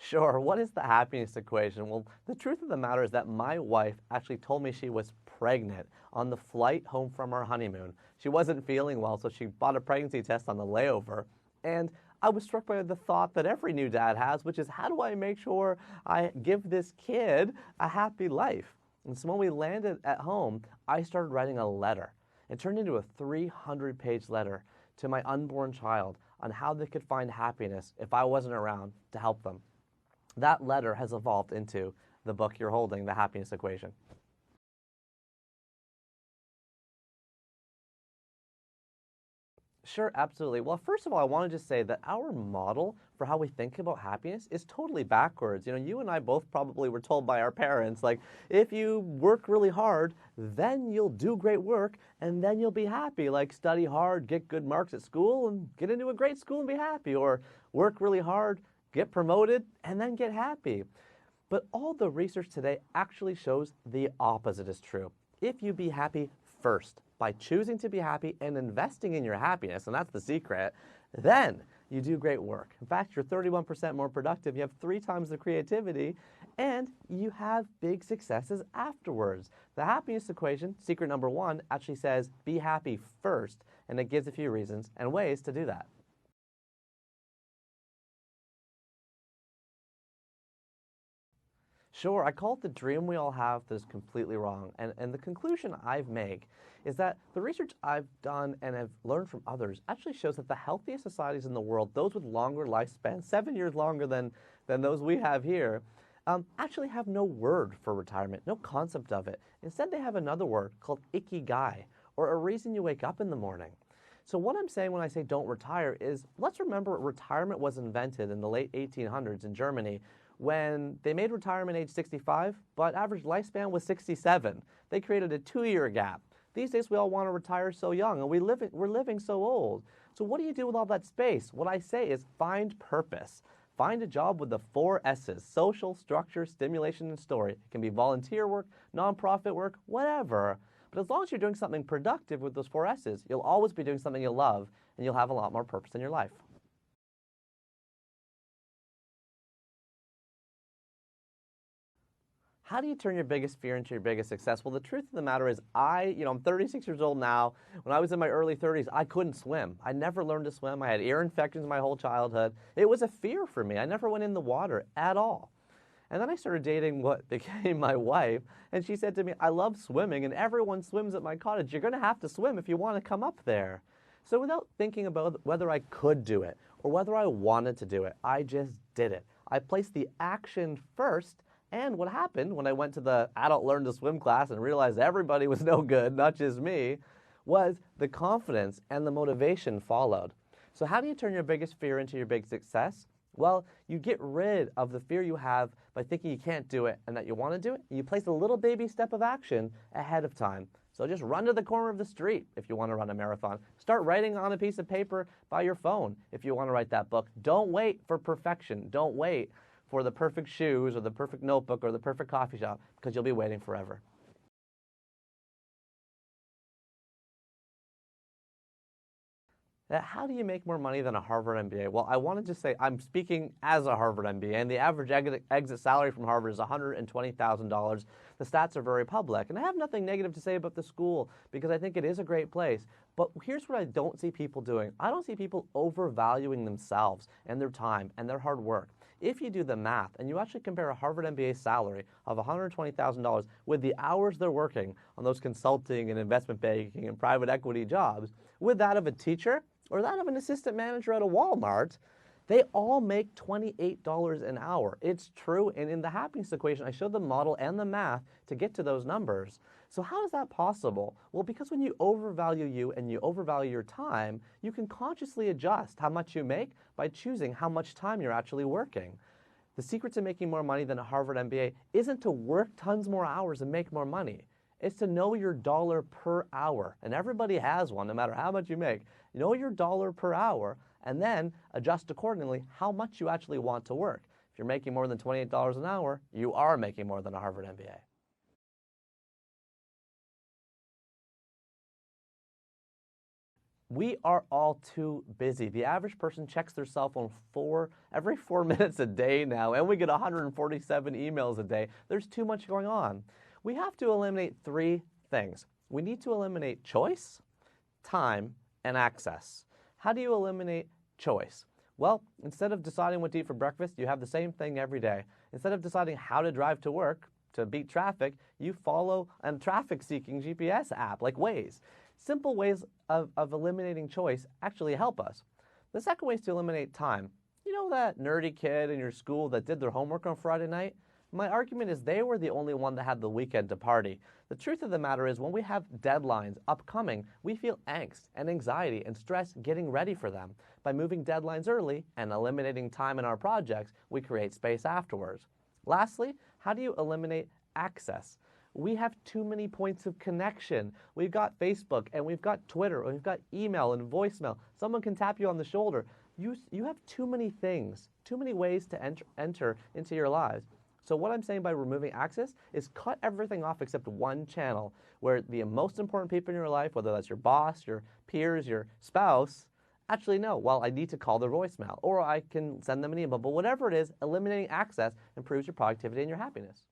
Sure. What is the happiness equation? Well, the truth of the matter is that my wife actually told me she was pregnant on the flight home from our honeymoon. She wasn't feeling well, so she bought a pregnancy test on the layover. And I was struck by the thought that every new dad has, which is how do I make sure I give this kid a happy life? And so when we landed at home, I started writing a letter. It turned into a 300-page letter to my unborn child on how they could find happiness if I wasn't around to help them. That letter has evolved into the book you're holding, The Happiness Equation. Sure, absolutely. Well, first of all, I want to just say that our model for how we think about happiness is totally backwards. You and I both probably were told by our parents, like, if you work really hard, then you'll do great work, and then you'll be happy. Like, study hard, get good marks at school, and get into a great school and be happy. Or work really hard, get promoted, and then get happy. But all the research today actually shows the opposite is true. If you be happy first, by choosing to be happy and investing in your happiness, and that's the secret, then you do great work. In fact, you're 31% more productive, you have 3 times the creativity, and you have big successes afterwards. The happiness equation, secret number 1, actually says be happy first, and it gives a few reasons and ways to do that. Sure, I call it the dream we all have that is completely wrong. And the conclusion I've made is that the research I've done and have learned from others actually shows that the healthiest societies in the world, those with longer lifespans, 7 years longer than those we have here, actually have no word for retirement, no concept of it. Instead, they have another word called ikigai, or a reason you wake up in the morning. So what I'm saying when I say don't retire is, let's remember retirement was invented in the late 1800s in Germany when they made retirement age 65, but average lifespan was 67. They created a 2-year gap. These days we all want to retire so young, and we're living so old. So what do you do with all that space? What I say is find purpose. Find a job with the 4 S's: social, structure, stimulation, and story. It can be volunteer work, nonprofit work, whatever. But as long as you're doing something productive with those 4 S's, you'll always be doing something you love, and you'll have a lot more purpose in your life. How do you turn your biggest fear into your biggest success? Well, the truth of the matter is I'm 36 years old now. When I was in my early 30s, I couldn't swim. I never learned to swim. I had ear infections my whole childhood. It was a fear for me. I never went in the water at all. And then I started dating what became my wife, and she said to me, I love swimming, and everyone swims at my cottage. You're going to have to swim if you want to come up there. So without thinking about whether I could do it or whether I wanted to do it, I just did it. I placed the action first. And what happened when I went to the adult learn to swim class and realized everybody was no good, not just me, was the confidence and the motivation followed. So how do you turn your biggest fear into your big success? Well, you get rid of the fear you have by thinking you can't do it and that you want to do it. You place a little baby step of action ahead of time. So just run to the corner of the street if you want to run a marathon. Start writing on a piece of paper by your phone if you want to write that book. Don't wait for perfection. Don't wait for the perfect shoes or the perfect notebook or the perfect coffee shop, because you'll be waiting forever. How do you make more money than a Harvard MBA? Well, I wanted to say I'm speaking as a Harvard MBA, and the average exit salary from Harvard is $120,000. The stats are very public, and I have nothing negative to say about the school because I think it is a great place. But here's what I don't see people doing. I don't see people overvaluing themselves and their time and their hard work. If you do the math and you actually compare a Harvard MBA salary of $120,000 with the hours they're working on those consulting and investment banking and private equity jobs with that of a teacher or that of an assistant manager at a Walmart, they all make $28 an hour. It's true, and in the happiness equation, I showed the model and the math to get to those numbers. So how is that possible? Well, because when you overvalue you and you overvalue your time, you can consciously adjust how much you make by choosing how much time you're actually working. The secret to making more money than a Harvard MBA isn't to work tons more hours and make more money. It's to know your dollar per hour, and everybody has one no matter how much you make. Know your dollar per hour and then adjust accordingly how much you actually want to work. If you're making more than $28 an hour, you are making more than a Harvard MBA. We are all too busy. The average person checks their cell phone every 4 minutes a day now, and we get 147 emails a day. There's too much going on. We have to eliminate three things. We need to eliminate choice, time, and access. How do you eliminate choice? Well, instead of deciding what to eat for breakfast, you have the same thing every day. Instead of deciding how to drive to work to beat traffic, you follow a traffic-seeking GPS app like Waze. Simple ways of eliminating choice actually help us. The second way is to eliminate time. You know that nerdy kid in your school that did their homework on Friday night? My argument is they were the only one that had the weekend to party. The truth of the matter is when we have deadlines upcoming, we feel angst and anxiety and stress getting ready for them. By moving deadlines early and eliminating time in our projects, we create space afterwards. Lastly, how do you eliminate access? We have too many points of connection. We've got Facebook and we've got Twitter and we've got email and voicemail. Someone can tap you on the shoulder. You have too many things, too many ways to enter into your lives. So what I'm saying by removing access is cut everything off except one channel where the most important people in your life, whether that's your boss, your peers, your spouse, actually no, well, I need to call their voicemail or I can send them an email. But whatever it is, eliminating access improves your productivity and your happiness.